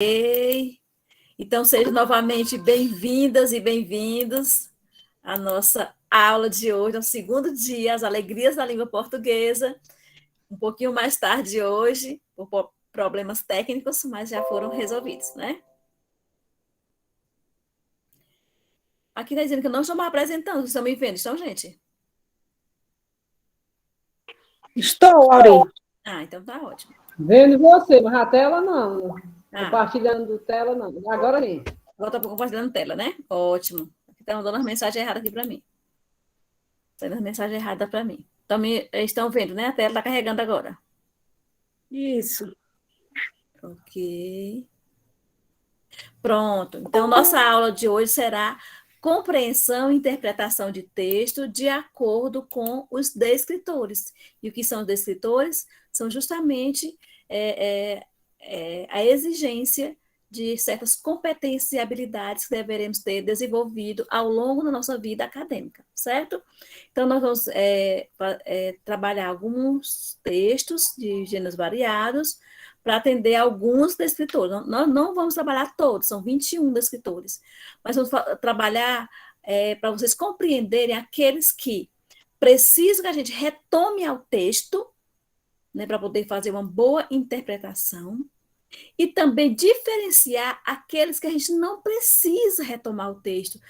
Ok. Então, sejam novamente bem-vindas e bem-vindos à nossa aula de hoje, no segundo dia, as alegrias da língua portuguesa. Um pouquinho mais tarde hoje, por problemas técnicos, mas já foram resolvidos, né? Aqui está dizendo que eu não estou me apresentando, vocês estão me vendo, estão, gente? Estou, Aurim. Ah, então tá ótimo. Vendo você, mas a tela não. Ah, Compartilhando tela não. Agora sim. agora estou compartilhando tela, né? Ótimo. Aqui estão dando as mensagens erradas aqui para mim. Saindo as mensagens erradas para mim. Então, estão vendo, né? A tela está carregando agora. Isso. Ok. Pronto. Então, nossa aula de hoje será compreensão e interpretação de texto de acordo com os descritores. E o que são os descritores? São justamente a exigência de certas competências e habilidades que deveremos ter desenvolvido ao longo da nossa vida acadêmica, certo? Então, nós vamos trabalhar alguns textos de gêneros variados, para atender alguns descritores. Nós não vamos trabalhar todos, são 21 descritores, mas vamos trabalhar para vocês compreenderem aqueles que precisam que a gente retome ao texto, né, para poder fazer uma boa interpretação, e também diferenciar aqueles que a gente não precisa retomar o texto,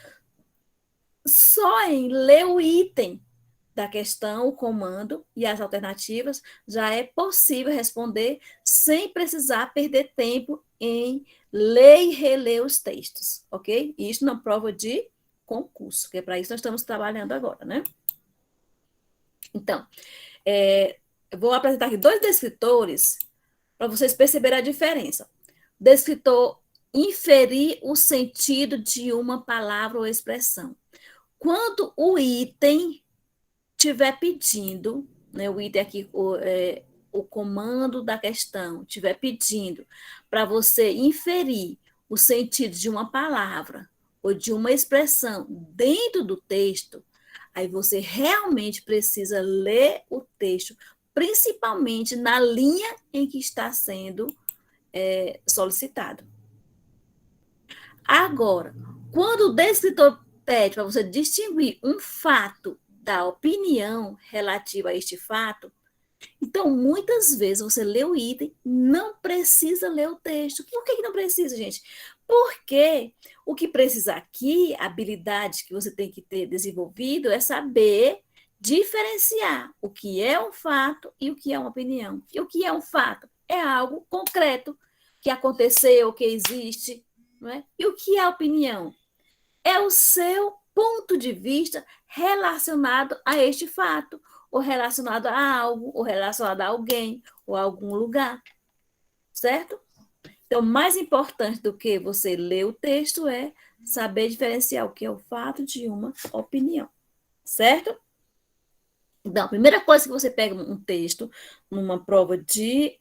só em ler o item da questão, o comando e as alternativas, já é possível responder sem precisar perder tempo em ler e reler os textos, ok? Isso na prova de concurso, que é para isso que nós estamos trabalhando agora, né? Então, eu vou apresentar aqui dois descritores para vocês perceberem a diferença. Descritor, inferir o sentido de uma palavra ou expressão. Quando o item estiver pedindo, né, o item aqui, o comando da questão, estiver pedindo para você inferir o sentido de uma palavra ou de uma expressão dentro do texto, aí você realmente precisa ler o texto, principalmente na linha em que está sendo solicitado. Agora, quando o descritor pede para você distinguir um fato da opinião relativa a este fato, então, muitas vezes você lê o item, não precisa ler o texto. Por que não precisa, gente? Porque o que precisa aqui, a habilidade que você tem que ter desenvolvido, é saber diferenciar o que é um fato e o que é uma opinião. E o que é um fato? É algo concreto, que aconteceu, que existe. Não é? E o que é opinião? É o seu ponto de vista relacionado a este fato, ou relacionado a algo, ou relacionado a alguém, ou a algum lugar, certo? Então, mais importante do que você ler o texto é saber diferenciar o que é o fato de uma opinião, certo? Então, a primeira coisa que você pega um texto numa prova de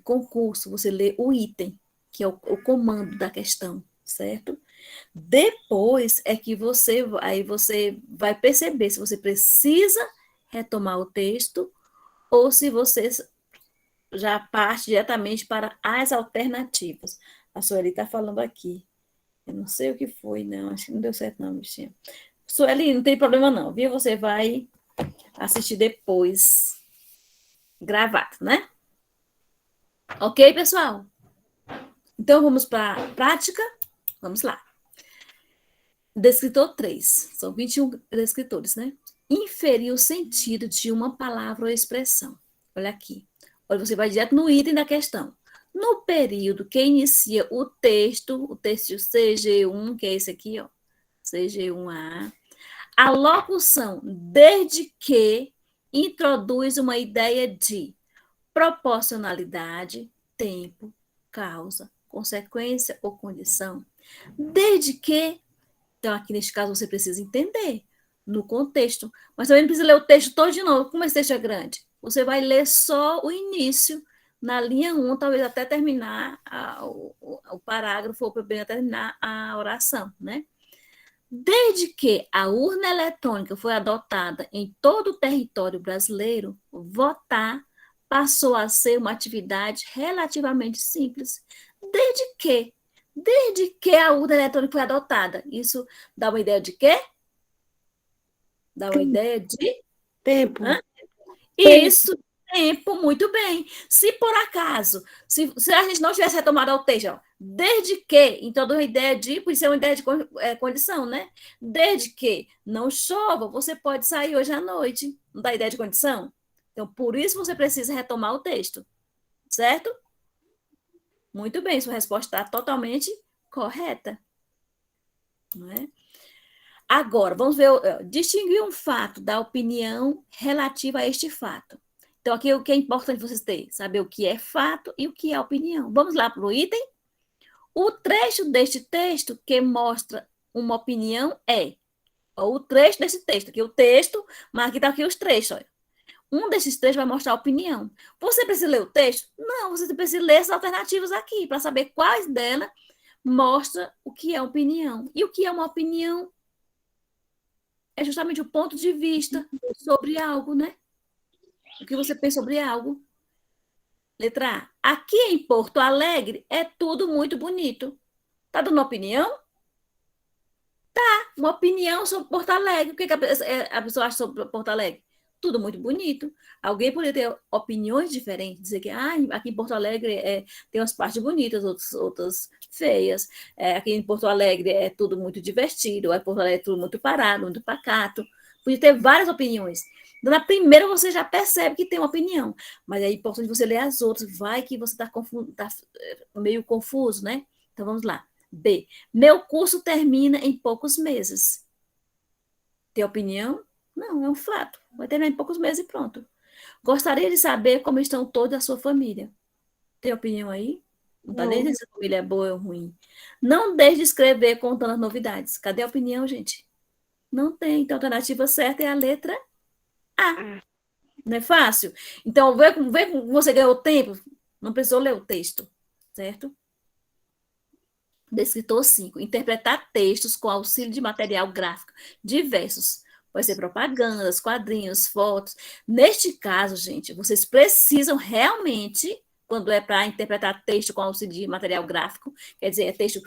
concurso, você lê o item, que é o comando da questão, certo? Depois é que você vai perceber se você precisa retomar o texto ou se você já parte diretamente para as alternativas. A Sueli está falando aqui. Eu não sei o que foi, não. Acho que não deu certo, não, bichinha. Sueli, não tem problema, não, viu? Você vai assistir depois, gravado, né? Ok, pessoal? Então, vamos para a prática? Vamos lá. Descritor 3. São 21 descritores, né? Inferir o sentido de uma palavra ou expressão. Olha aqui. Olha, você vai direto no item da questão. No período que inicia o texto CG1, que é esse aqui, ó, CG1A, a locução desde que introduz uma ideia de proporcionalidade, tempo, causa, consequência ou condição. Desde que, então aqui neste caso você precisa entender no contexto, mas também não precisa ler o texto todo de novo, como esse texto é grande. Você vai ler só o início, na linha 1, talvez até terminar o parágrafo, ou até terminar a oração, né? Desde que a urna eletrônica foi adotada em todo o território brasileiro, votar passou a ser uma atividade relativamente simples. Desde que? Desde que a urna eletrônica foi adotada. Isso dá uma ideia de quê? Dá uma ideia de... Tempo. Hã? Tempo. Isso, tempo, muito bem. Se por acaso, se a gente não tivesse retomado o texto, ó, desde que, então dá uma ideia de, por isso é uma ideia de condição, né? Desde que não chova, você pode sair hoje à noite. Não dá ideia de condição? Então, por isso você precisa retomar o texto, certo? Muito bem, sua resposta está totalmente correta. Não é? Agora, vamos ver, distinguir um fato da opinião relativa a este fato. Então, aqui o que é importante vocês terem, saber o que é fato e o que é opinião. Vamos lá para o item. O trecho deste texto que mostra uma opinião é, o trecho desse texto, aqui o texto, mas aqui está aqui os trechos, olha. Um desses trechos vai mostrar a opinião. Você precisa ler o texto? Não, você precisa ler as alternativas aqui, para saber quais delas mostra o que é opinião. E o que é uma opinião? É justamente o ponto de vista sobre algo, né? O que você pensa sobre algo. Letra A. Aqui em Porto Alegre é tudo muito bonito. Tá dando opinião? Uma opinião sobre Porto Alegre. O que a pessoa acha sobre Porto Alegre? Tudo muito bonito. Alguém poderia ter opiniões diferentes, dizer que aqui em Porto Alegre tem umas partes bonitas, outras feias. Aqui em Porto Alegre é tudo muito divertido, em Porto Alegre é tudo muito parado, muito pacato. Podia ter várias opiniões. Na primeira você já percebe que tem uma opinião, mas é importante você ler as outras, vai que você está meio confuso, né? Então vamos lá. B. Meu curso termina em poucos meses. Tem opinião? Não, é um fato. Vai terminar em poucos meses e pronto. Gostaria de saber como estão toda a sua família. Tem opinião aí? Não está nem dizendo se a família é boa ou ruim. Não deixe de escrever contando as novidades. Cadê a opinião, gente? Não tem. Então, a alternativa certa é a letra A. Não é fácil? Então, vê como você ganhou tempo. Não precisou ler o texto, certo? Descritor 5. Interpretar textos com auxílio de material gráfico diversos. Pode ser propagandas, quadrinhos, fotos. Neste caso, gente, vocês precisam realmente, quando é para interpretar texto com auxílio de material gráfico, quer dizer, é texto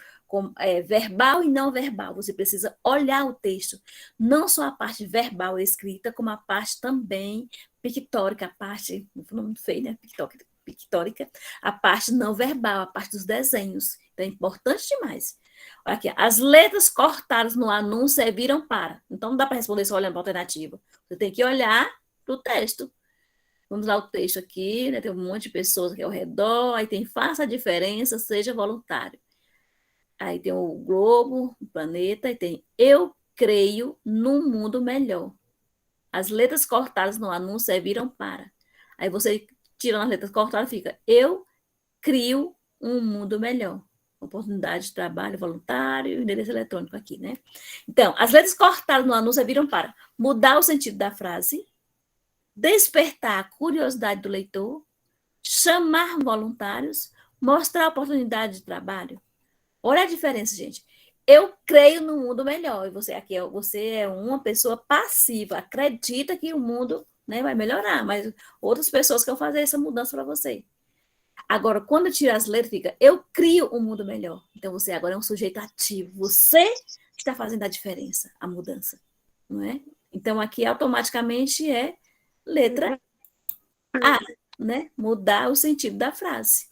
verbal e não verbal. Você precisa olhar o texto. Não só a parte verbal escrita, como a parte também pictórica, a parte, não feio, né? Pictórica, a parte não verbal, a parte dos desenhos. Então, é importante demais. Olha aqui, as letras cortadas no anúncio serviram para. Então, não dá para responder só olhando para a alternativa. Você tem que olhar para o texto. Vamos lá, o texto aqui, né? Tem um monte de pessoas aqui ao redor. Aí tem faça a diferença, seja voluntário. Aí tem o globo, o planeta, e tem eu creio num mundo melhor. As letras cortadas no anúncio serviram para. Aí você tira as letras cortadas, fica eu crio um mundo melhor. Oportunidade de trabalho voluntário, endereço eletrônico aqui, né? Então, as letras cortadas no anúncio viram para mudar o sentido da frase, despertar a curiosidade do leitor, chamar voluntários, mostrar a oportunidade de trabalho. Olha a diferença, gente. Eu creio no mundo melhor. E você aqui, você é uma pessoa passiva, acredita que o mundo, né, vai melhorar, mas outras pessoas que vão fazer essa mudança para você. Agora, quando tira as letras, fica eu crio um mundo melhor. Então, você agora é um sujeito ativo. Você está fazendo a diferença, a mudança. Não é? Então, aqui automaticamente é letra A, né? Mudar o sentido da frase.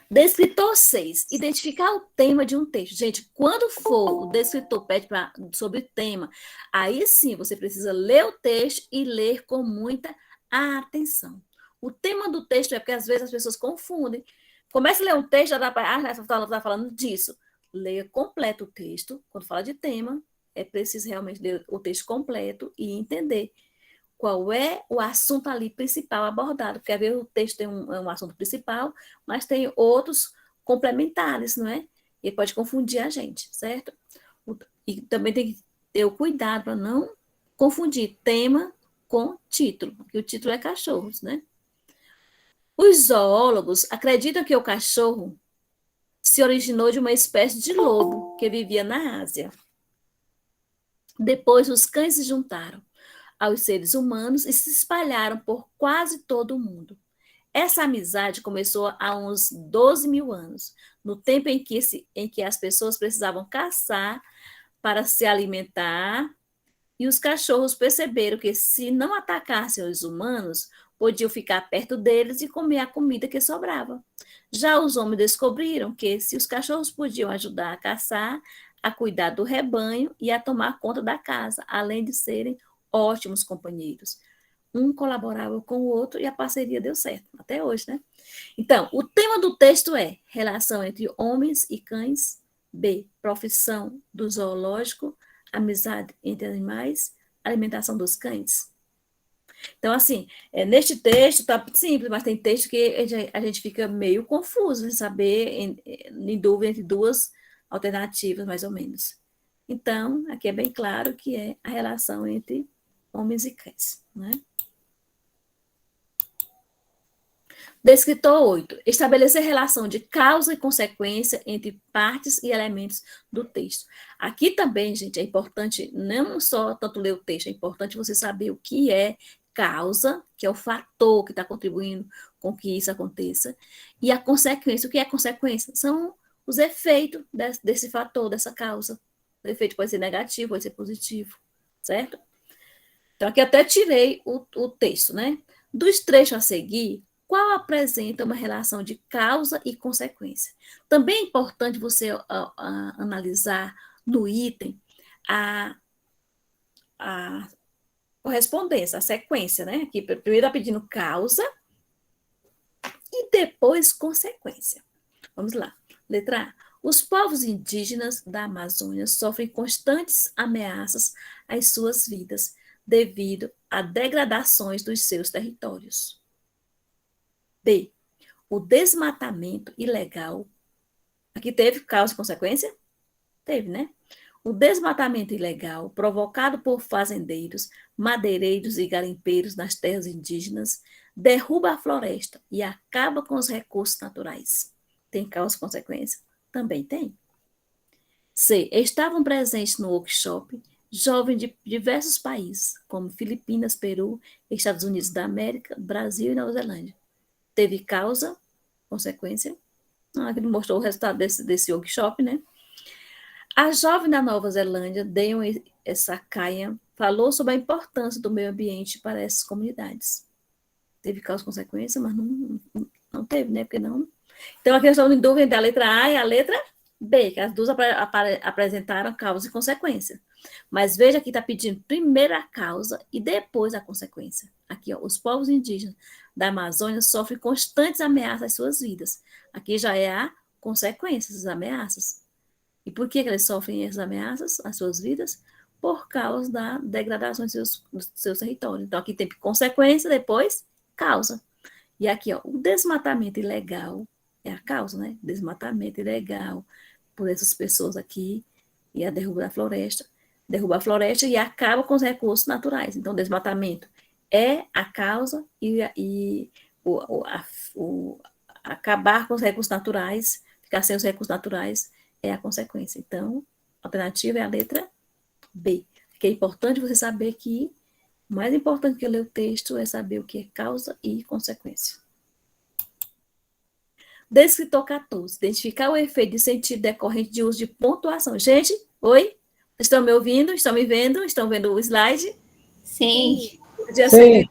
Descritor 6. Identificar o tema de um texto. Gente, quando for o descritor pede sobre tema, aí sim você precisa ler o texto e ler com muita atenção. O tema do texto é porque às vezes as pessoas confundem. Começa a ler um texto, já dá para. Ela está falando disso. Leia completo o texto. Quando fala de tema, é preciso realmente ler o texto completo e entender qual é o assunto ali principal abordado. Porque às vezes o texto tem um assunto principal, mas tem outros complementares, não é? E pode confundir a gente, certo? E também tem que ter o cuidado para não confundir tema com título, porque o título é cachorros, né? Os zoólogos acreditam que o cachorro se originou de uma espécie de lobo que vivia na Ásia. Depois, os cães se juntaram. aos seres humanos e se espalharam por quase todo o mundo. Essa amizade começou há uns 12 mil anos, no tempo em que as pessoas precisavam caçar para se alimentar, e os cachorros perceberam que, se não atacassem os humanos, podiam ficar perto deles e comer a comida que sobrava. Já os homens descobriram que, se os cachorros podiam ajudar a caçar, a cuidar do rebanho e a tomar conta da casa, além de serem ótimos companheiros. Um colaborava com o outro e a parceria deu certo, até hoje, né? Então, o tema do texto é relação entre homens e cães. B, profissão do zoológico, amizade entre animais, alimentação dos cães. Então, assim, neste texto está simples, mas tem texto que a gente fica meio confuso em saber, em dúvida entre duas alternativas, mais ou menos. Então, aqui é bem claro que é a relação entre homens e cães, né? Descritor 8. Estabelecer relação de causa e consequência entre partes e elementos do texto. Aqui também, gente, é importante não só tanto ler o texto, é importante você saber o que é causa, que é o fator que está contribuindo com que isso aconteça, e a consequência. O que é consequência? São os efeitos desse fator, dessa causa. O efeito pode ser negativo, pode ser positivo, certo? Então, aqui até tirei o texto, né? Dos trechos a seguir, qual apresenta uma relação de causa e consequência? Também é importante você analisar no item a correspondência, a sequência, né? Aqui, primeiro está pedindo causa e depois consequência. Vamos lá. Letra A. Os povos indígenas da Amazônia sofrem constantes ameaças às suas vidas devido a degradações dos seus territórios. B. O desmatamento ilegal. Aqui teve causa e consequência? Teve, né? O desmatamento ilegal provocado por fazendeiros, madeireiros e garimpeiros nas terras indígenas derruba a floresta e acaba com os recursos naturais. Tem causa e consequência? Também tem. C. Estavam presentes no workshop jovens de diversos países, como Filipinas, Peru, Estados Unidos da América, Brasil e Nova Zelândia. Teve causa, consequência. Aqui mostrou o resultado desse workshop, né? A jovem da Nova Zelândia, Deon Sakaya, falou sobre a importância do meio ambiente para essas comunidades. Teve causa e consequência, mas não teve, né? Porque não. Então, aqui nós estamos em dúvida da letra A e a letra B, que as duas apresentaram causa e consequência. Mas veja que está pedindo primeiro a causa e depois a consequência. Aqui, ó, os povos indígenas da Amazônia sofrem constantes ameaças às suas vidas. Aqui já é a consequência das ameaças. E por que eles sofrem essas ameaças às suas vidas? Por causa da degradação dos seus territórios. Então, aqui tem consequência, depois causa. E aqui, ó, o desmatamento ilegal é a causa, né? Desmatamento ilegal por essas pessoas aqui e a derruba da floresta. Derruba a floresta e acaba com os recursos naturais. Então, desmatamento é a causa e acabar com os recursos naturais, ficar sem os recursos naturais, é a consequência. Então, a alternativa é a letra B. Que é importante você saber que o mais importante que ler o texto é saber o que é causa e consequência. Descritor 14. Identificar o efeito de sentido decorrente de uso de pontuação. Gente, oi? Estão me ouvindo? Estão me vendo? Estão vendo o slide? Sim. Sim.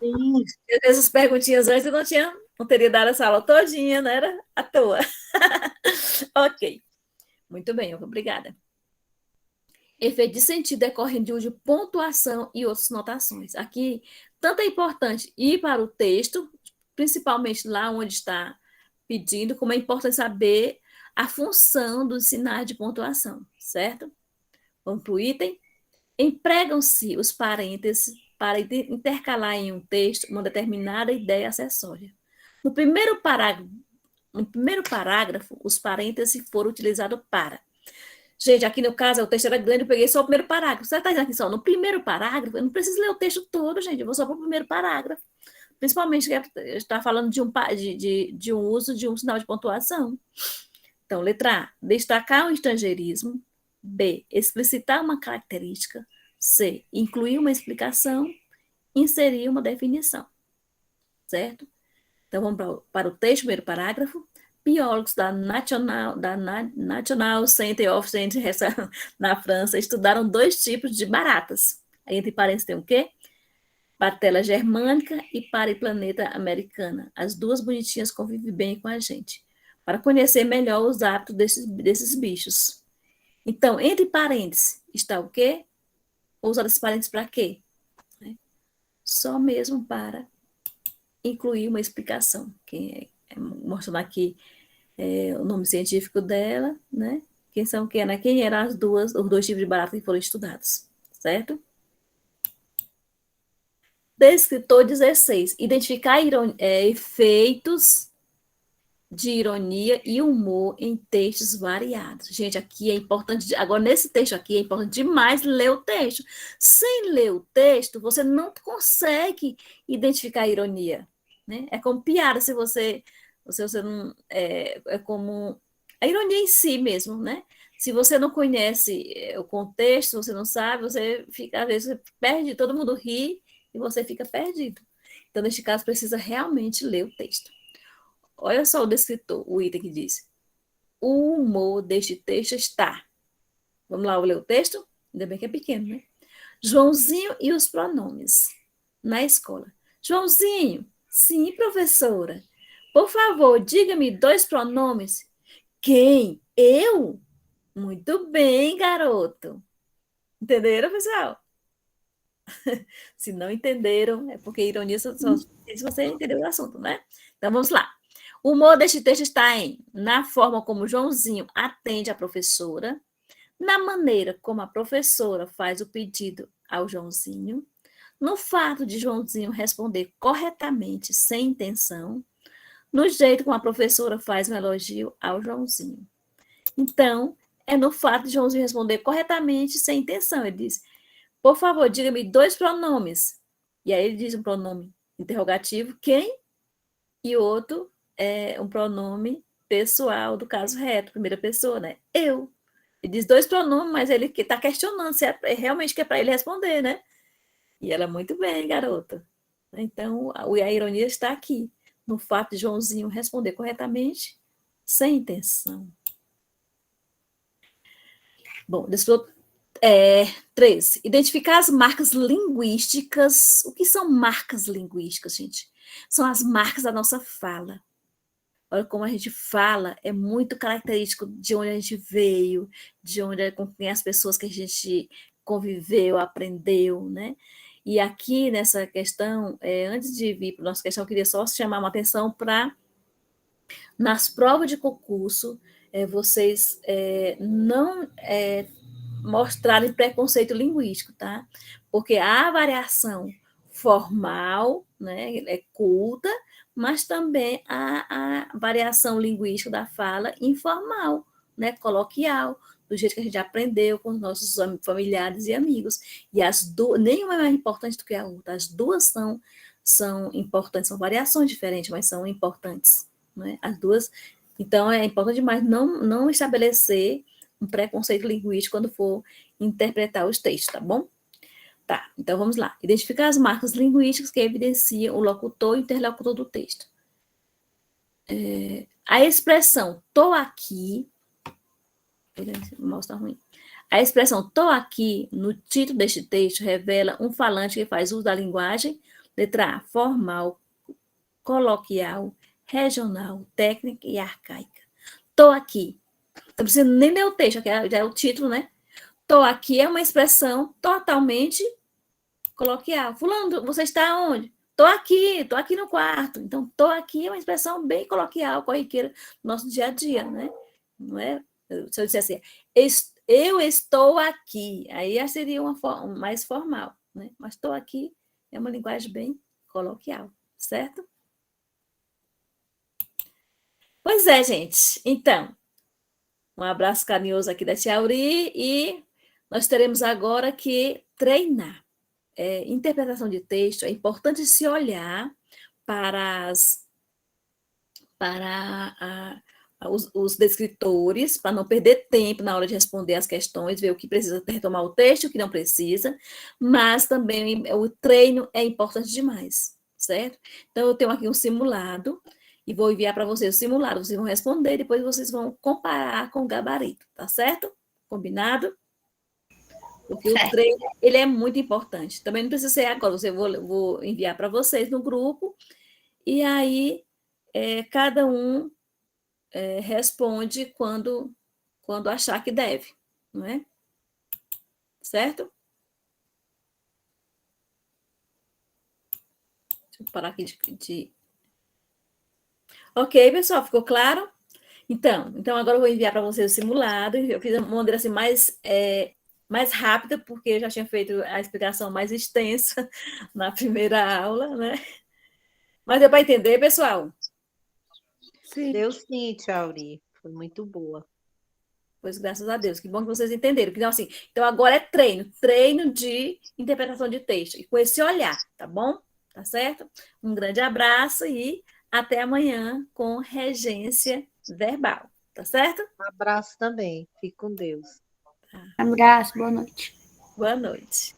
Essas perguntinhas antes eu não teria dado essa aula todinha, não era à toa. Ok. Muito bem, obrigada. Efeito de sentido decorrente de uso de pontuação e outras notações. Aqui, tanto é importante ir para o texto, principalmente lá onde está pedindo, como é importante saber a função dos sinais de pontuação, certo? Vamos para o item. Empregam-se os parênteses para intercalar em um texto uma determinada ideia acessória. No primeiro parágrafo, os parênteses foram utilizados para. Gente, aqui no caso, o texto era grande, eu peguei só o primeiro parágrafo. Você está dizendo aqui só, no primeiro parágrafo, eu não preciso ler o texto todo, gente, eu vou só para o primeiro parágrafo. Principalmente que está falando de um uso de um sinal de pontuação. Então, letra A, destacar o estrangeirismo. B, explicitar uma característica. C, incluir uma explicação. inserir uma definição, certo? Então, vamos para o texto, primeiro parágrafo. Biólogos National Center of Science na França estudaram 2 tipos de baratas. Aí, entre parênteses, tem o quê? Patela germânica e Pariplaneta americana. As 2 bonitinhas convivem bem com a gente, para conhecer melhor os hábitos desses bichos. Então, entre parênteses, está o quê? Vou usar esses parênteses para quê? Só mesmo para incluir uma explicação, que mostrando aqui o nome científico dela, né? Quem eram os 2 tipos de barata que foram estudados, certo? Descritor 16. Identificar efeitos de ironia e humor em textos variados. Gente, aqui é importante, agora nesse texto aqui é importante demais ler o texto. Sem ler o texto, você não consegue identificar a ironia, né? É como piada se você não é como a ironia em si mesmo, né? Se você não conhece o contexto, você não sabe, você fica, às vezes, perde, todo mundo ri e você fica perdido. Então, neste caso, precisa realmente ler o texto. Olha só o descritor, o item que diz. O humor deste texto está. Vamos lá ler o texto? Ainda bem que é pequeno, né? Joãozinho e os pronomes. Na escola. Joãozinho, sim, professora. Por favor, diga-me 2 pronomes. Quem? Eu? Muito bem, garoto. Entenderam, pessoal? Se não entenderam, é porque ironia só se você entendeu o assunto, né? Então vamos lá. O humor deste texto está na forma como Joãozinho atende a professora, na maneira como a professora faz o pedido ao Joãozinho, no fato de Joãozinho responder corretamente, sem intenção, no jeito como a professora faz um elogio ao Joãozinho. Então, é no fato de Joãozinho responder corretamente, sem intenção. Ele diz, por favor, diga-me 2 pronomes. E aí ele diz um pronome interrogativo, quem? E outro é um pronome pessoal do caso reto, primeira pessoa, né? Eu. Ele diz 2 pronomes, mas ele está questionando se é realmente que é para ele responder, né? E ela, muito bem, garota. Então, a ironia está aqui, no fato de Joãozinho responder corretamente, sem intenção. Bom, 3. Identificar as marcas linguísticas. O que são marcas linguísticas, gente? São as marcas da nossa fala. Olha como a gente fala, é muito característico de onde a gente veio, com quem as pessoas que a gente conviveu, aprendeu, né? E aqui nessa questão, antes de vir para a nossa questão, eu queria só chamar uma atenção para, nas provas de concurso, vocês não mostrarem preconceito linguístico, tá? Porque há variação formal, né, culta, mas também a variação linguística da fala informal, né, coloquial, do jeito que a gente aprendeu com os nossos familiares e amigos. E nenhuma é mais importante do que a outra. As 2 são importantes, são variações diferentes, mas são importantes, né? As 2. Então, é importante demais não estabelecer um preconceito linguístico quando for interpretar os textos, tá bom? Tá, então vamos lá. Identificar as marcas linguísticas que evidenciam o locutor e o interlocutor do texto. A expressão tô aqui, mostra ruim. A expressão tô aqui no título deste texto revela um falante que faz uso da linguagem, letra A, formal, coloquial, regional, técnica e arcaica. Tô aqui. Não precisa nem ler o texto, que já é o título, né? Tô aqui é uma expressão totalmente coloquial. Fulano, você está onde? Tô aqui no quarto. Então, tô aqui é uma expressão bem coloquial, corriqueira, no nosso dia a dia, né? Não é? Se eu disser assim, eu estou aqui, aí já seria uma forma mais formal, né? Mas estou aqui é uma linguagem bem coloquial, certo? Pois é, gente. Então, um abraço carinhoso aqui da Tia Auri e nós teremos agora que treinar. Interpretação de texto, é importante se olhar para os descritores, para não perder tempo na hora de responder as questões, ver o que precisa retomar o texto, o que não precisa, mas também o treino é importante demais, certo? Então, eu tenho aqui um simulado, e vou enviar para vocês o simulado, vocês vão responder, depois vocês vão comparar com o gabarito, tá certo? Combinado? Porque o Certo. treino, ele é muito importante. Também não precisa ser agora, vou enviar para vocês no grupo, e aí cada um responde quando achar que deve, não é? Certo? Deixa eu parar aqui de... Ok, pessoal, ficou claro? Então agora eu vou enviar para vocês o simulado. Eu fiz uma maneira assim mais rápida, porque eu já tinha feito a explicação mais extensa na primeira aula, né? Mas deu para entender, pessoal? Sim. Deu sim, Tchauri. Foi muito boa. Pois graças a Deus, que bom que vocês entenderam. Então, assim, então agora é treino de interpretação de texto, e com esse olhar, tá bom? Tá certo? Um grande abraço e até amanhã com regência verbal, tá certo? Um abraço também. Fique com Deus. Abraço, boa noite. Boa noite.